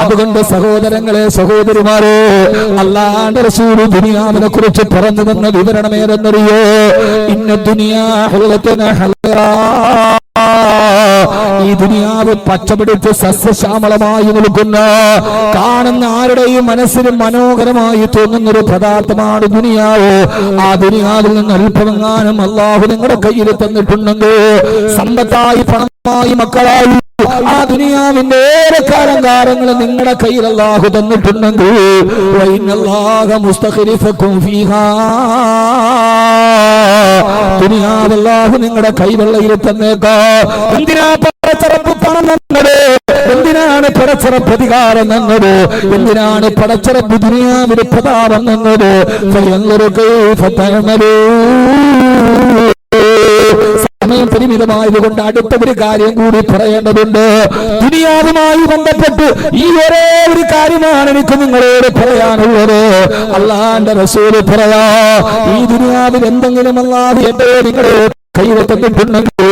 അതുകൊണ്ട് സഹോദരങ്ങളെ, സഹോദരിമാരെ, അല്ലാഹുവിന്റെ റസൂൽ ദുനിയാവിനെ കുറിച്ച് പറഞ്ഞു തന്ന വിവരണം ഏതെന്നറിയോ? ഇന്ന ദുനിയാ ഹുലത്തുന ഹലറാ, ഈ ദുനിയാവ് പച്ചപിടിച്ച് സസ്യശ്യാമളമായി നിൽക്കുന്ന, കാണുന്ന ആരുടെയും മനസ്സിന് മനോഹരമായി തോന്നുന്ന ഒരു പദാർത്ഥമാണ് ദുനിയാവ്. ആ ദുനിയാവിൽ നിന്ന് അല്പമെങ്ങാനും അല്ലാഹു നിങ്ങളുടെ കയ്യിൽ തന്നിട്ടുണ്ടെങ്കിൽ, സമ്പത്തായി, പണമായി, മക്കളായി, ആ ദുനിയാവിന്റെ ഏറെ കാലങ്ങൾ നിങ്ങളുടെ കയ്യിൽ അല്ലാഹു തന്നിട്ടുണ്ടെങ്കിൽ, ദുനിയാവ് അല്ലാഹു നിങ്ങളുടെ കൈവെള്ളയിൽ തന്നേക്കാ. എന്തിനാ പടച്ചറപ്പ് പണം തന്നത്? എന്തിനാണ് പടച്ചറപ്പ് അധികാരം തന്നത്? എന്തിനാണ് പടച്ചറപ്പ് ദുനിയാവിന് പ്രതാപം തന്നത്? സമയം പരിമിതമായതുകൊണ്ട് അടുത്ത ഒരു കാര്യം കൂടി പറയേണ്ടതുണ്ട്. ദുനിയാവുമായി ബന്ധപ്പെട്ട് ഈ ഒരേ ഒരു കാര്യമാണ് എനിക്ക് നിങ്ങളോട് പറയാനുള്ളത്. അല്ലാഹുവിന്റെ റസൂൽ പറയാ, ഈ ദുനിയാവിൽ എന്തെങ്കിലും അല്ലാഹു എന്റെ നിങ്ങളെ കയ്യിൽ തന്നിട്ടുണ്ടെങ്കിൽ,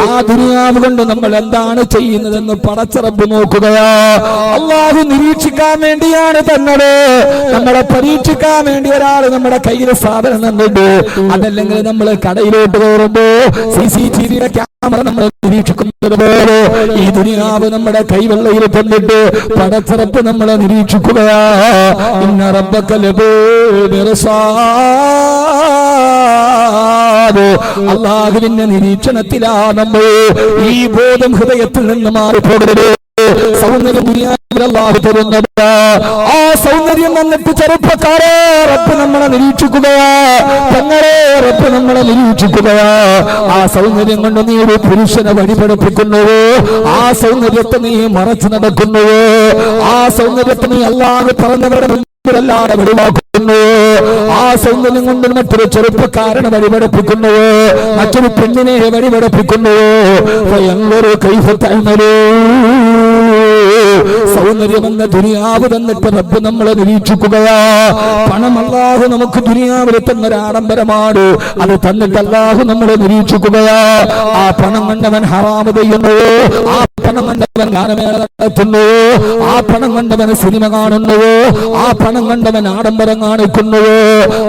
ആ ദുനിയാവ് കൊണ്ട് നമ്മൾ എന്താണ് ചെയ്യുന്നതെന്ന് പടച്ചറബ് നോക്കുകയാ. അല്ലാഹു നിരീക്ഷിക്കാൻ വേണ്ടിയാണ് തന്നത്. നമ്മളെ പരീക്ഷിക്കാൻ വേണ്ടി ഒരാൾ നമ്മുടെ കയ്യിൽ സാധനം തന്നിട്ട്, അതല്ലെങ്കിൽ നമ്മൾ കടയിലോട്ട് കയറുമ്പോ CCTV ക്യാമറ നമ്മൾ നിരീക്ഷിക്കുന്നത് പോലെ ഈ ദുനിയാവ് നമ്മുടെ കൈവെള്ളയിൽ തന്നിട്ട് പടച്ചറബ് നമ്മളെ നിരീക്ഷിക്കുകയാ. ഇന്ന റബ്ബക അല്ലാഹുവിന്റെ നിരീക്ഷണത്തിലാ നമ്മൾ. ഈ ബോധം ഹൃദയത്തിൽ നിന്ന് മാറിപ്പോകരുത്. സൗന്ദര്യം ദുനിയാവിൽ അല്ലാഹു തരുന്നത്. ആ സൗന്ദര്യം വന്നിട്ട് ചെറുപ്പക്കാരെ റബ്ബ് നമ്മളെ നിരീക്ഷിക്കുകയാ. പെങ്ങളെ റബ്ബ് നമ്മളെ നിരീക്ഷിക്കുകയാ. ആ സൗന്ദര്യം കൊണ്ട് നീ ഒരു പുരുഷനെ വഴിപഠിപ്പിക്കുന്നുവോ? ആ സൗന്ദര്യത്തെ നീ മറച്ചു നടക്കുന്നുവോ? ആ സൗന്ദര്യത്തെ നീ അല്ലാഹു പറഞ്ഞവരുടെ ല്ലാതെ വെളിവാക്കുന്നു. ആ സൗന്ദര്യം കൊണ്ട് മറ്റൊരു ചെറുപ്പക്കാരനെ വഴിപഠിപ്പിക്കുന്നുവോ? മറ്റൊരു പെണ്ണിനെ വഴിപഠിപ്പിക്കുന്നുവോ? സൗന്ദര്യമെന്ന ദുനിയാവ് തന്നിട്ട് റബ്ബ് നമ്മളെ നിരീക്ഷിക്കുകയാ. പണം അല്ലാഹു നമുക്ക് ദുനിയാവിൽ തന്നൊരാഡംബരമാണ്. അത് തന്നിട്ട് അല്ലാഹു നമ്മളെ നിരീക്ഷിക്കുകയാ. ആ പണം കണ്ടവൻ ഹറാമ് ചെയ്യുന്നുവോ? ആ പണം കണ്ടവൻ ഗാനമേള നടത്തുന്നുവോ? ആ പണം കണ്ടവൻ സിനിമ കാണുന്നുവോ? ആ പണം കണ്ടവൻ ആഡംബരം കാണിക്കുന്നുവോ?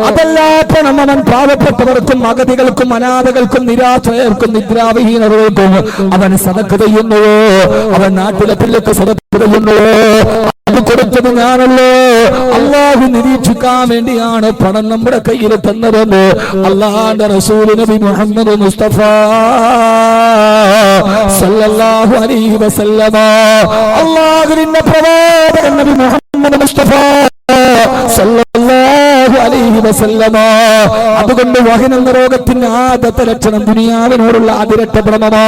അതല്ല, പണം അവൻ പാവപ്പെട്ടവർക്കും അഗതികൾക്കും അനാഥകൾക്കും നിരാശ്രയർക്കും നിദ്രാവിഹീനർക്കും അവൻ സദഖ ചെയ്യുന്നുവോ? അവൻ നാട്ടിലെ പിള്ളക്ക് സദഖ ചെയ്യുന്നുവോ? അത് കൊടുത്തത് ഞാനല്ലോ. അല്ലാഹു നിരീക്ഷിക്കാൻ വേണ്ടിയാണ് പണം നമ്മുടെ കയ്യിൽ തന്നതെന്ന് അല്ലാഹുവിന്റെ റസൂൽ നബി മുഹമ്മദ് മുസ്തഫ സല്ലല്ലാഹു അലൈഹി വസല്ലമ, അല്ലാഹുവിന്റെ പ്രവാചകൻ നബി മുഹമ്മദ് മുസ്തഫ സല്ലല്ലാഹു അലൈഹി വസല്ലമ. അതുകൊണ്ട് വഹൻ എന്ന രോഗത്തിന്റെ ആദ്യത്തെ ലക്ഷണം ദുനിയാവിനോടുള്ള അതിരട്ട ഭ്രമമാ.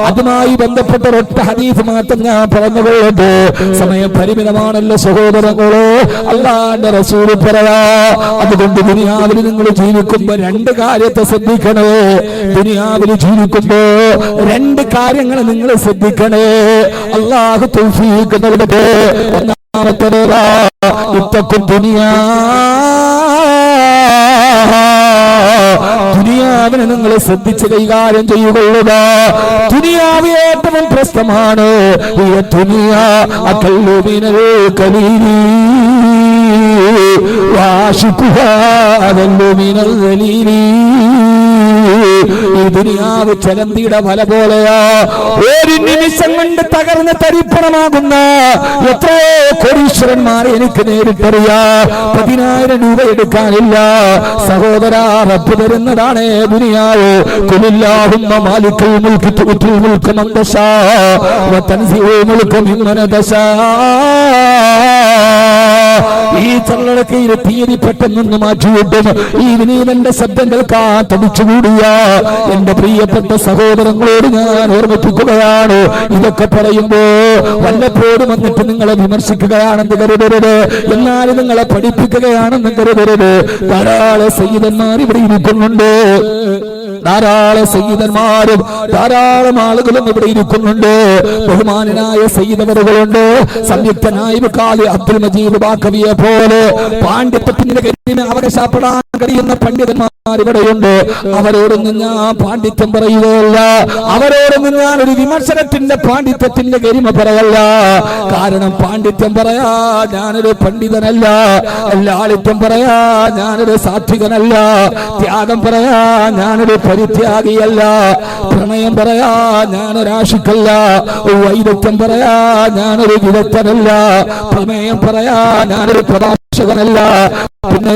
അതുമായി ബന്ധപ്പെട്ട ഒറ്റ ഹദീസ് മാത്രം ഞാൻ പറഞ്ഞുകൊള്ളുന്നു. സമയം പരിമിതമാണല്ലോ സഹോദരങ്ങളോ. അല്ലാഹുവിന്റെ റസൂൽ പറയാ, അതുകൊണ്ട് ദുനിയാവിൽ നിങ്ങൾ ജീവിക്കുമ്പോ രണ്ട് കാര്യത്തെ ശ്രദ്ധിക്കണേ. ദുനിയാവിൽ ജീവിക്കുമ്പോ രണ്ട് കാര്യങ്ങൾ നിങ്ങൾ ശ്രദ്ധിക്കണേ. അല്ലാഹു തൗഫീഖ് നൽകട്ടെ. ദുനിയാവിനെ നിങ്ങൾ ശ്രദ്ധിച്ച് കൈകാര്യം ചെയ്യുകൊള്ളുക. ദുനിയാവ് ഏറ്റവും പ്രശ്നമാണ്. ഈ ദുനിയാ അകല്ലുമിനൽ കലീലി വാശിക്കുഹാ അകല്ലുമിനൽ ദലീലി. ഈ ദുനിയാവ് ചലന്തിയുടെ വല പോലെയാ. ഒരു നിമിഷം കൊണ്ട് തകർന്ന് തരിപ്പണമാകുന്ന എത്രയോ കോടീശ്വരന്മാരെ എനിക്ക് നേരിട്ടറിയാ. 10,000 രൂപ എടുക്കാനില്ല സഹോദര. റബ്ബ് തരുന്നതാണ് ദുനിയാവ്. ഖുലില്ലാഹുമ്മ മാലിക്കൽ മുൽകി തുഅ്തിൽ മുൽക മൻ തശാ വ തൻസിഉൽ മുൽക മിമ്മൻ തശാ. ഈ ചള്ളടക്കയിൽ തീയതി പെട്ടെന്ന് മാറ്റിവിട്ടും ഈ വിനീതന്റെ ശബ്ദം കേൾക്കാൻ തടിച്ചുകൂടിയ എന്റെ പ്രിയപ്പെട്ട സഹോദരങ്ങളോട് ഞാൻ ഓർമ്മിപ്പിക്കുകയാണ്. ഇതൊക്കെ പറയുമ്പോ വല്ലപ്പോഴും വന്നിട്ട് നിങ്ങളെ വിമർശിക്കുകയാണെന്ന് കരുതരുത്. എന്നാലും നിങ്ങളെ പഠിപ്പിക്കുകയാണെന്ന് കരുതരുത്. ധാരാളം സയ്യിദന്മാർ ഇവിടെ ഇരിക്കുന്നുണ്ട്. ധാരാളം സയ്യിദന്മാരും ധാരാളം ആളുകളും ഇവിടെ ഇരിക്കുന്നുണ്ട്. ബഹുമാനനായ സയ്യിദവറുകളുണ്ട്, സംയുക്തനായ കാലി അബ്ദുൽ മജീദ് ബാക്കവിയെ പോലെ പാണ്ഡിത്യത്തിന്റെ കരിമ അവകാശപ്പെടാൻ കഴിയുന്ന പണ്ഡിതന്മാർ ഇവിടെയുണ്ട്. അവരോടൊന്നും ഞാൻ പാണ്ഡിത്യം പറയുകയല്ല, അവരോടൊന്നും ഞാൻ ഒരു വിമർശനത്തിന്റെ പാണ്ഡിത്യത്തിന്റെ കരിമ പറയല്ല. കാരണം പാണ്ഡിത്യം പറയാ ഞാനൊരു പണ്ഡിതനല്ല, ലാളിത്യം പറയാ ഞാനൊരു സാത്വികനല്ല, ത്യാഗം പറയാ ഞാനൊരു പരിത്യാഗിയല്ല, പ്രണയം പറയാ ഞാനൊരാശിക്കല്ല, വൈദഗ്ധ്യം പറയാ ഞാനൊരു വിദഗ്ധനല്ല, പ്രമേയം പറയാ ഞാനൊരു പ്രഭാഷകനല്ല. പിന്നെ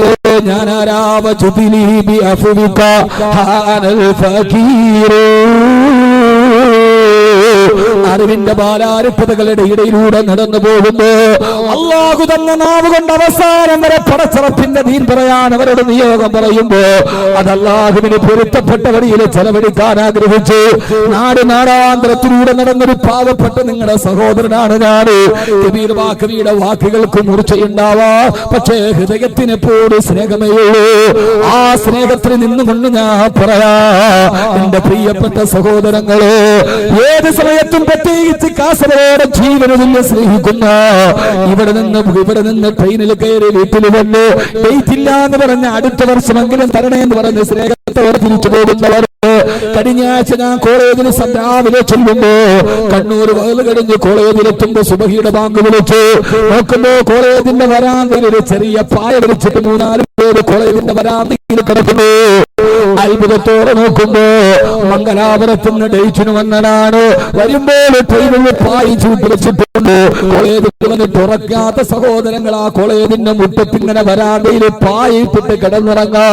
അറിവിന്റെ ബാലാരിപ്പതകളുടെ ഇടയിലൂടെ നടന്നു പോകുമ്പോ അല്ലാഹു തന്ന നാവ് കൊണ്ട് അവസാനം വരെ പടച്ചറപ്പിന്റെ ദീൻ പറയാൻ അവരുടെ നിയോഗം പറയുമ്പോ അത് അല്ലാഹുവിന് പൊരുത്തപ്പെട്ട വഴിയിൽ ചെലവഴിക്കാൻ ആഗ്രഹിച്ചു നാടാന്തരത്തിലൂടെ നടന്നൊരു പാവപ്പെട്ട നിങ്ങളുടെ സഹോദരനാണ് ഞാൻ. കബീർ ബാക്കവിയുടെ വാക്കുകൾക്ക് മൂർച്ചയുണ്ടാവാ, പക്ഷേ ഹൃദയത്തിന് എപ്പോഴും സ്നേഹമേ ഉള്ളൂ. ആ സ്നേഹത്തിൽ നിന്നുകൊണ്ട് ഞാൻ പറയാ, എന്റെ പ്രിയപ്പെട്ട സഹോദരങ്ങളെ, ഏത് സമയത്തും പ്രത്യേകിച്ച് കാസർഗോഡ് ജീവനതുല്യ സ്നേഹിക്കുന്ന ഇവിടെ നിന്ന് ട്രെയിനിൽ കയറി വീട്ടിൽ വന്ന് ഡേറ്റ് ഇല്ല എന്ന് പറഞ്ഞ അടുത്ത വർഷമെങ്കിലും തരണേ എന്ന് പറഞ്ഞ് സ്നേഹത്തോടെ തിരിച്ചു പോകുന്നവർ. കഴിഞ്ഞ ആഴ്ച ഞാൻ കോളേജിൽ രാവിലെ ചെല്ലുമ്പോ കണ്ണൂർ വയൽ കഴിഞ്ഞ് കോളേജിലെത്തുമ്പോ സുബഹിയുടെ ബാങ്ക് വിളിച്ചു നോക്കുമ്പോ കോളേജിന്റെ വരാന്തയിൽ ഒരു ചെറിയ പായ വിളിച്ചിട്ട് 3-4 പേര് കോളേജിന്റെ വരാന്തയിൽ കിടക്കുന്നു. അത്ഭുതത്തോടെ നോക്കുമ്പോ മംഗലാപുരത്തുനിന്ന് ഡേറ്റിന് വന്നതാണ്. വരുമ്പോൾ ട്രെയിനിൽ പായി ചൂട്ടി വെച്ചിട്ടുണ്ട്. കോളേജിൽ വന്ന് തുറക്കാത്ത സഹോദരങ്ങൾ ആ കോളേജിന്റെ മുറ്റത്തിങ്ങനെ വരാന്തയിൽ പായിട്ടിട്ട് കിടന്നുറങ്ങാ.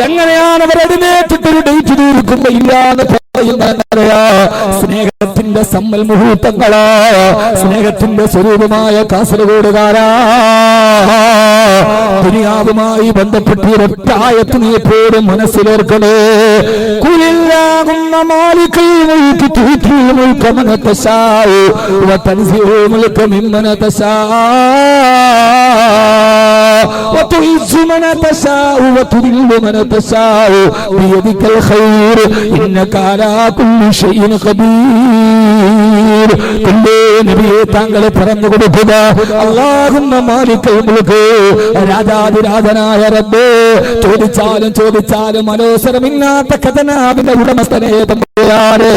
എങ്ങനെയാണ് അവരെഴുന്നേറ്റിട്ടൊരു ഡേറ്റ് തീർക്കുമ്പോ ഇല്ലാന്ന് പറയുന്നറിയാ? സ്നേഹത്തിന്റെ സമ്മൽ മുഹൂർത്തങ്ങളാ, സ്നേഹത്തിന്റെ സ്വരൂപമായ കാസർഗോഡുകാരാ. ദുനിയാവുമായി ബന്ധപ്പെട്ട് ഒരൊറ്റായത്ത് നീ എപ്പോഴും മനസ്സിലോർക്കണേ. കുലില്ലാഹുമ്മ മാലികൽ മുൽകി തുഈൽ മുൽക മൻ തശാഉ വ തൻസിഉ മുൽക മിമ്മൻ തശാഉ വ തുഇസ്സു മൻ തശാഉ വ തുദില്ലു മൻ തശാഉ ബിയദികൽ ഖൈർ ഇന്നക അലാ കുല്ലി ഷൈഇൻ ഖദീർ. നബിയെ താങ്കൾ പറഞ്ഞു കൊടുക്കുക, അല്ലാഹുമ്മ മാലികൽ മുൽക്, രാജാതിരാജനായ റബ്ബേ, ചോദിച്ചാലും മനോസരമില്ലാത്ത ഖജനാവിന്റെ ഉടമസ്ഥനെ തമ്പുരാനെ,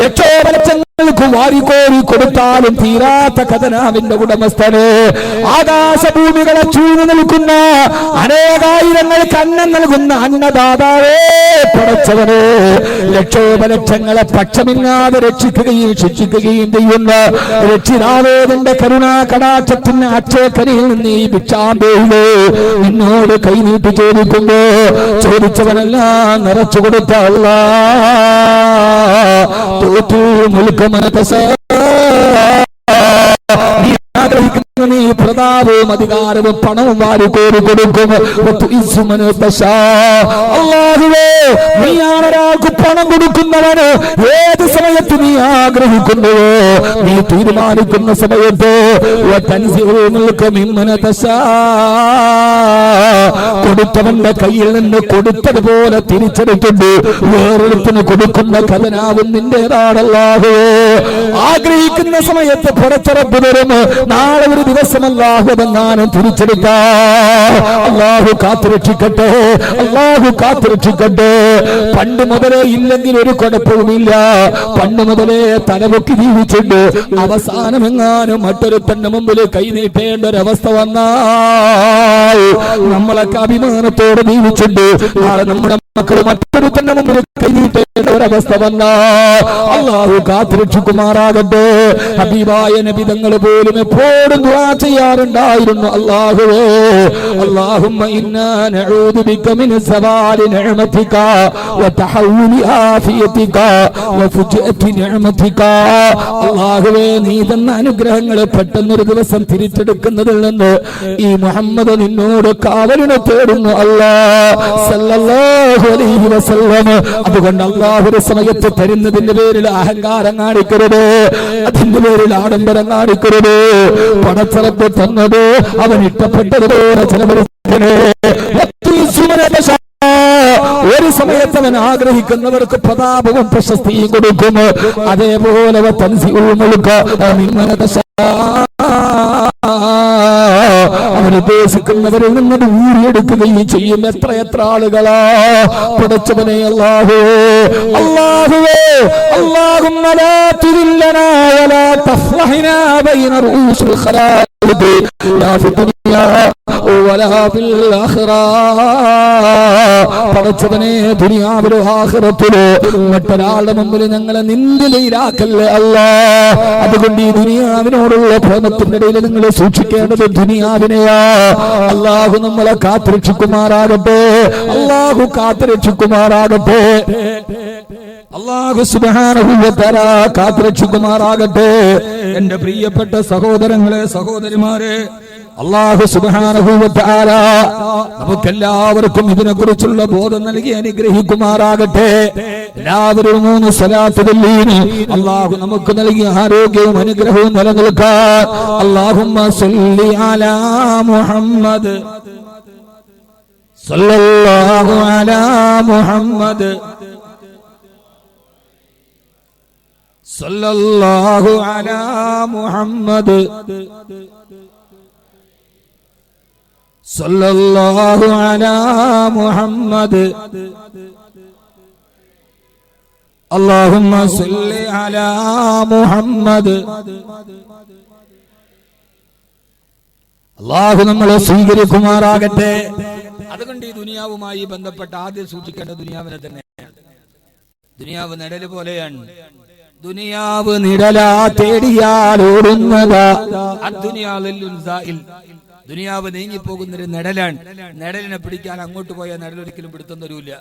ലക്ഷോപലക്ഷങ്ങൾക്ക് വാരിക്കോരി കൊടുത്താലും തീരാത്ത ഖജനാവിന്റെ ഉടമസ്ഥനെ, ആകാശഭൂമികളെ ചൂഴ്ന്നു നിൽക്കുന്ന അനേകായിരങ്ങൾക്ക് അന്നം നൽകുന്ന അന്നദാതാവേ, പടച്ചവനെ, ലക്ഷോപലക്ഷങ്ങളെ പക്ഷമില്ലാതെ രക്ഷിക്കുകയും ശിക്ഷിക്കുകയും ചെയ്യുന്ന രക്ഷിതാവേ, നിന്റെ കരുണാ കടാക്ഷത്തിന് അക്ഷയക്കരയിൽ നിന്ന് ഈ ഭിക്ഷാന്തയില് നിന്നോട് കൈനീട്ടി ചോദിക്കുമ്പോ ചോദിച്ചവനെല്ലാം നിറച്ചു കൊടുത്ത അല്ലാഹ് നീ പ്രതാപവും അധികാരവും പണവും വാരിക്കോരി കൊടുക്കും. അല്ലാഹുവേ, നീയാണ് ഒരാൾക്ക് പണം കൊടുക്കുന്നവന്. ഏത് സമയത്ത് നീ ആഗ്രഹിക്കുന്നുവോ, നീ തീരുമാനിക്കുന്ന സമയത്ത് കൊടുത്തവന്റെ കയ്യിൽ നിന്ന് കൊടുത്തതുപോലെ തിരിച്ചെടുത്തുണ്ട് വേറൊരുത്തിന് കൊടുക്കുന്ന ഖജനാവും നിന്റേതാണല്ലാഹുവേ. ആഗ്രഹിക്കുന്ന സമയത്ത് പടച്ചറപ്പ് തരും. നാളെ ഒരു ദിവസം അല്ലാഹു അതെങ്ങാനും തിരിച്ചെടുത്ത അല്ലാഹു കാത്തുരക്ഷിക്കട്ടെ, അല്ലാഹു കാത്തുരക്ഷിക്കട്ടെ. പണ്ട് മുതലേ ഇല്ലെങ്കിൽ ഒരു കുഴപ്പവുമില്ല, പണ്ട് മുതലേ തലപൊക്കി ജീവിച്ചിട്ട് അവസാനം എങ്ങാനും മറ്റൊരുത്തന്റെ മുമ്പിൽ കൈനീട്ടേണ്ട ഒരവസ്ഥ വന്നാൽ നമ്മളൊക്കെ അഭിമാനത്തോടെ ജീവിച്ചിട്ട് നാളെ നമ്മുടെ മക്കൾ മറ്റൊരുത്തന്റെ മുമ്പിൽ കൈനീട്ടേണ്ട ഒരവസ്ഥ വന്നാൽ അല്ലാഹു കാത്തുരക്ഷിക്കുമാറാകട്ടെ. ഹബീബായ നബി തങ്ങൾ പോലും എപ്പോഴും ദുആ ചെയ്യാറുണ്ടായിരുന്നു, അല്ലാഹുവേ, അല്ലാഹുമ്മ ഇന്നാ നഊദു ബിക മിൻ സവാലി നിഅമതിക വ തഹവ്വുലി ആഫിയതിക വ ഫുജ്അതി നിഅമതിക. അല്ലാഹുവേ, നീ തന്ന അനുഗ്രഹങ്ങൾ പെട്ടെന്നൊരു ദിവസം തിരിച്ചെടുക്കുന്നതിൽ നിന്ന് ഈ മുഹമ്മദ് നിന്നോട് കാവലിനെ തേടുന്നു അല്ലാഹ് സല്ലല്ലാഹു അലൈഹി വസല്ലം. അതുകൊണ്ട് അല്ലാഹു ഒരു സമയത്ത് തരുന്നതിന്റെ പേരിൽ അഹങ്കാരം കാണിക്കരുത്, അതിന്റെ പേരിൽ ആഡംബരം കാണിക്കരുത്. പടച്ചറപ്പ് തന്നത് അവൻ ഇഷ്ടപ്പെട്ടതുപോലെ ചെലവഴിക്കണേ. ഒരു സമയത്ത് അവൻ ആഗ്രഹിക്കുന്നവർക്ക് പ്രതാപവും പ്രശസ്തിയും കൊടുക്കും. അതേപോലെ അവനുദ്ദേശിക്കുന്നവരിൽ നിന്നത് ഊരിയെടുക്കുകയും ചെയ്യും. എത്ര ആളുകളാ പടച്ചവനെ അല്ലാഹുവേ അല്ലാഹുവേ അല്ലാഹുമ്മ ലാ തുദില്ലനാ വലാ തഫ്ലഹനാ ബൈന റൂസുൽ ഖലായിദ് ലാ ഫി ദുനിയാ വലാ ഫിൽ ആഖിറ. പടച്ചവനെ ദുനിയാവിലോ ആഖിറത്തിലോ മറ്റൊരാളുടെ മുമ്പിൽ ഞങ്ങളെ നിന്ദിതയിലാക്കല്ലേ അല്ലാഹ്. അതുകൊണ്ട് ഈ ദുനിയാവിനോടുള്ള പ്രേമത്തിന്റെ ഇടയിൽ നിങ്ങൾ സൂക്ഷിക്കേണ്ടത് ദുനിയാവിനെയാ. അല്ലാഹു നമ്മളെ കാത്തുരക്ഷിക്കുമാറാകട്ടെ. അല്ലാഹു കാത്തുരക്ഷിക്കുമാറാകട്ടെ. അല്ലാഹു സുബ്ഹാനഹു വ തആല കാത്തുരക്ഷിക്കുമാറാകട്ടെ. എന്റെ പ്രിയപ്പെട്ട സഹോദരങ്ങളെ സഹോദരിമാരെ, അല്ലാഹു സുബ്ഹാനഹു വ തആല നമുക്കെല്ലാവർക്കും ഇതിനെക്കുറിച്ചുള്ള ബോധം നൽകി അനുഗ്രഹിക്കുമാറാകട്ടെ. എല്ലാവരും 3 സ്വലാത്ത് ചൊല്ലീന് അല്ലാഹു നമുക്ക് നൽകിയ ആരോഗ്യവും അനുഗ്രഹവും നിലനിൽക്കാൻ. അല്ലാഹുമ്മ സ്വല്ലി അലാ മുഹമ്മദ് സല്ലല്ലാഹു അലാ മുഹമ്മദ് സല്ലല്ലാഹു അലാ മുഹമ്മദ് സല്ലല്ലാഹു അലാ മുഹമ്മദ് അല്ലാഹുമ്മ സല്ലി അലാ മുഹമ്മദ്. അല്ലാഹു നമ്മളെ സ്വീകരിക്കുമാറാകട്ടെ. അതുകൊണ്ട് ഈ ദുനിയാവുമായി ബന്ധപ്പെട്ട ആദ്യം സൂക്ഷിക്കേണ്ട ദുനിയാവിനെ തന്നെയാണ്. ദുനിയാവ് നിഴല് പോലെയാണ്. ദുനിയാവ് നിഴലാ തേടിയാൽ ഓടുന്നതാ. ദുനിയാവ് നീങ്ങിപ്പോകുന്നൊരു നിഴലാണ്. നിഴലിനെ പിടിക്കാൻ അങ്ങോട്ട് പോയാൽ നിഴലൊരിക്കലും പിടുത്തം തരൂല്ല.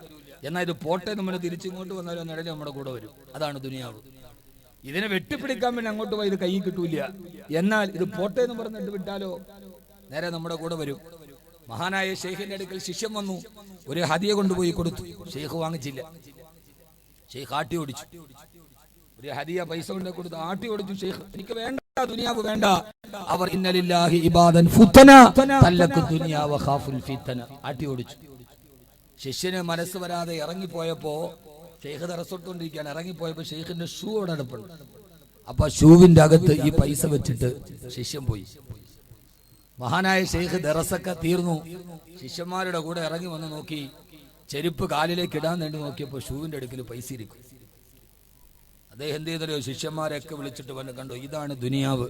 എന്നാൽ ഇത് പോട്ടെ നമ്മൾ തിരിച്ചിങ്ങോട്ട് വന്നാലും നിഴൽ നമ്മുടെ കൂടെ വരും. അതാണ് ദുനിയാവ്. ഇതിനെ വെട്ടിപ്പിടിക്കാൻ വേണ്ടി അങ്ങോട്ട് പോയി ഇത് കൈ കിട്ടൂല. എന്നാൽ ഇത് പോട്ടെ എന്ന് പറഞ്ഞിട്ട് വിട്ടാലോ നേരെ നമ്മുടെ കൂടെ വരും. മഹാനായ ഷെയ്ഖിന്റെ അടുക്കൽ ശിഷ്യം വന്നു. ഒരു ഹദിയ കൊണ്ടുപോയി കൊടുത്തു. ഷെയ്ഖ് വാങ്ങിച്ചില്ല. ഷെയ്ഖ് ആട്ടി ഓടിച്ചു. ഒരു ഹദിയ പൈസ കൊണ്ട് കൊടുത്ത് ആട്ടി ഓടിച്ചു. ഷെയ്ഖ് എനിക്ക് വേണ്ട, ദുനിയാവ് വേണ്ട. അവർ ഇന്നലില്ലാഹി ഇബാദൻ ഫുതന തല്ലഖു ദുനിയ വഖാഫുൽ ഫിതന ആട്ടി ഓടിച്ചു. ശിഷ്യന് മനസ്സ് വരാതെ ഇറങ്ങിപ്പോയപ്പോ ഷെയ്ഖ് തറസൊട്ടുകൊണ്ടിരിക്കുകയാണ്. ഇറങ്ങിപ്പോയപ്പോ ഷെയ്ഖിന്റെ ഷൂ അവിടെ അടുപ്പുണ്ട്. അപ്പൊ ഷൂവിന്റെ അകത്ത് ഈ പൈസ വെച്ചിട്ട് ശിഷ്യൻ പോയി. മഹാനായ ഷെയ്ഖ് ദറസൊക്കെ തീർന്നു. ശിഷ്യന്മാരുടെ കൂടെ ഇറങ്ങി വന്ന് നോക്കി. ചെരുപ്പ് കാലിലേക്ക് ഇടാൻ വേണ്ടി നോക്കിയപ്പോ ഷൂവിന്റെ അടുക്കൽ പൈസ ഇരിക്കും. അദ്ദേഹം എന്ത് ചെയ്തല്ലോ, ശിഷ്യന്മാരെയൊക്കെ വിളിച്ചിട്ട് വന്ന് കണ്ടു, ഇതാണ് ദുനിയാവ്.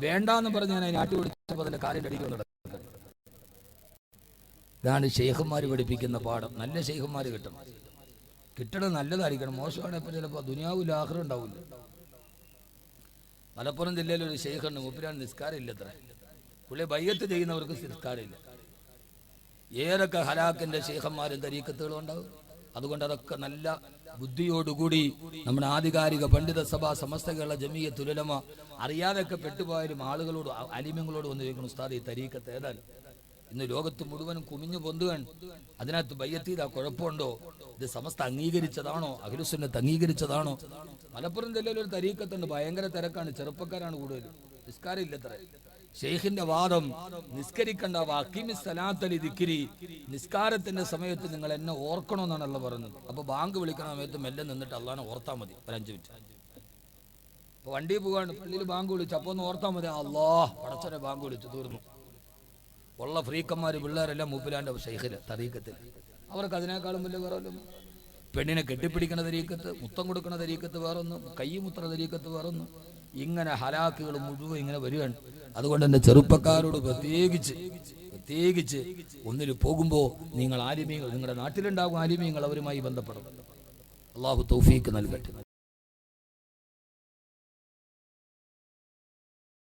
വേണ്ടാന്ന് പറഞ്ഞ് ഞാൻ അതിനെ ആട്ടി പിടിച്ചപ്പോൾ അതിന്റെ കാലിന്റെ അടിയിൽ നടക്കുന്നത്. ഇതാണ് ഷെയ്ഖന്മാർ പഠിപ്പിക്കുന്ന പാഠം. നല്ല ഷെയ്ഖന്മാർ കിട്ടണം നല്ലതായിരിക്കണം. മോശമാണെങ്കിൽ ചിലപ്പോൾ ദുനിയാവില്ല ആഖിറ ഉണ്ടാവില്ല. മലപ്പുറം ജില്ലയിൽ ഒരു ഷെയ്ഖുണ്ട്. മൂപ്പരാൻ നിസ്കാരം ഇല്ലത്ര. പുള്ളി ബയ്യത്ത് ചെയ്യുന്നവർക്ക് നിസ്കാരമില്ല. ഏതൊക്കെ ഹലാക്കിന്റെ ഷെയ്ഖന്മാരും തരീക്കത്തുകളും ഉണ്ടാവും. അതുകൊണ്ട് അതൊക്കെ നല്ല ബുദ്ധിയോടുകൂടി നമ്മുടെ ആധികാരിക പണ്ഡിത സഭ സമസ്ത കേരള ജമിയത്തുൽ ഉലമ അറിയാതൊക്കെ പെട്ടുപോയാലും ആളുകളോട് അലിമ്യങ്ങളോട് വന്ന് ചോദിക്കണം, ഉസ്താദ് ഈ തരീക്കത്ത് ഏതാണ്? ഇന്ന് ലോകത്ത് മുഴുവനും കുമിഞ്ഞു പൊന്തുകയാണ്. അതിനകത്ത് ബയ്യത്ത് ചെയ്താൽ കുഴപ്പമുണ്ടോ? ഇത് സമസ്ത അംഗീകരിച്ചതാണോ? അഖിലുസുന്നത്ത് അംഗീകരിച്ചതാണോ? മലപ്പുറം ജില്ലയിൽ ഒരു തരീക്കത്തുണ്ട്. ഭയങ്കര തിരക്കാണ്. ചെറുപ്പക്കാരാണ് കൂടുതലും. നിസ്കാരം ഇല്ലത്ര. ഷെയ്ഖിന്റെ വാദം നിസ്കരിക്കണ്ട, നിസ്കാരത്തിന്റെ സമയത്ത് നിങ്ങൾ എന്നെ ഓർക്കണമെന്നാണല്ലോ പറഞ്ഞത്. അപ്പൊ ബാങ്ക് വിളിക്കണ സമയത്ത് മെല്ലെ നിന്നിട്ട് അള്ളാനെ ഓർത്താൽ മതി. ഒരു 5 മിനിറ്റ്. അപ്പൊ വണ്ടി പോവാണ്, പള്ളിയിൽ ബാങ്ക് വിളിച്ചു. അപ്പൊ ഒന്ന് ഓർത്താൽ മതി. അല്ലാഹ് പടച്ചനെ ബാങ്ക് വിളിച്ചു, തീർന്നു. ഉള്ള ഫ്രീക്കന്മാര് പിള്ളേരെല്ലാം മൂപ്പിലാന്റെ ഷെയ്ഖില് തരീക്കത്തിൽ. അവർക്ക് അതിനേക്കാളും വലിയ വേറെ വല്ലതും. പെണ്ണിനെ കെട്ടിപ്പിടിക്കണ തരീക്കത്ത്, മുത്തം കൊടുക്കണ തരീക്കത്ത് വേറൊന്ന്, കൈ മുത്തണ തരീക്കത്ത് വേറൊന്ന്. ഇങ്ങനെ ഹലാക്കുകൾ മുഴുവൻ ഇങ്ങനെ വരികയാണ്. അതുകൊണ്ട് എന്റെ ചെറുപ്പക്കാരോട് പ്രത്യേകിച്ച് ഒന്നിൽ പോകുമ്പോ നിങ്ങൾ ആലിമീങ്ങൾ, നിങ്ങളുടെ നാട്ടിലുണ്ടാകും ആലിമീങ്ങൾ, അവരുമായി ബന്ധപ്പെടണം. അല്ലാഹു തൗഫീക്ക് നൽകട്ടെ.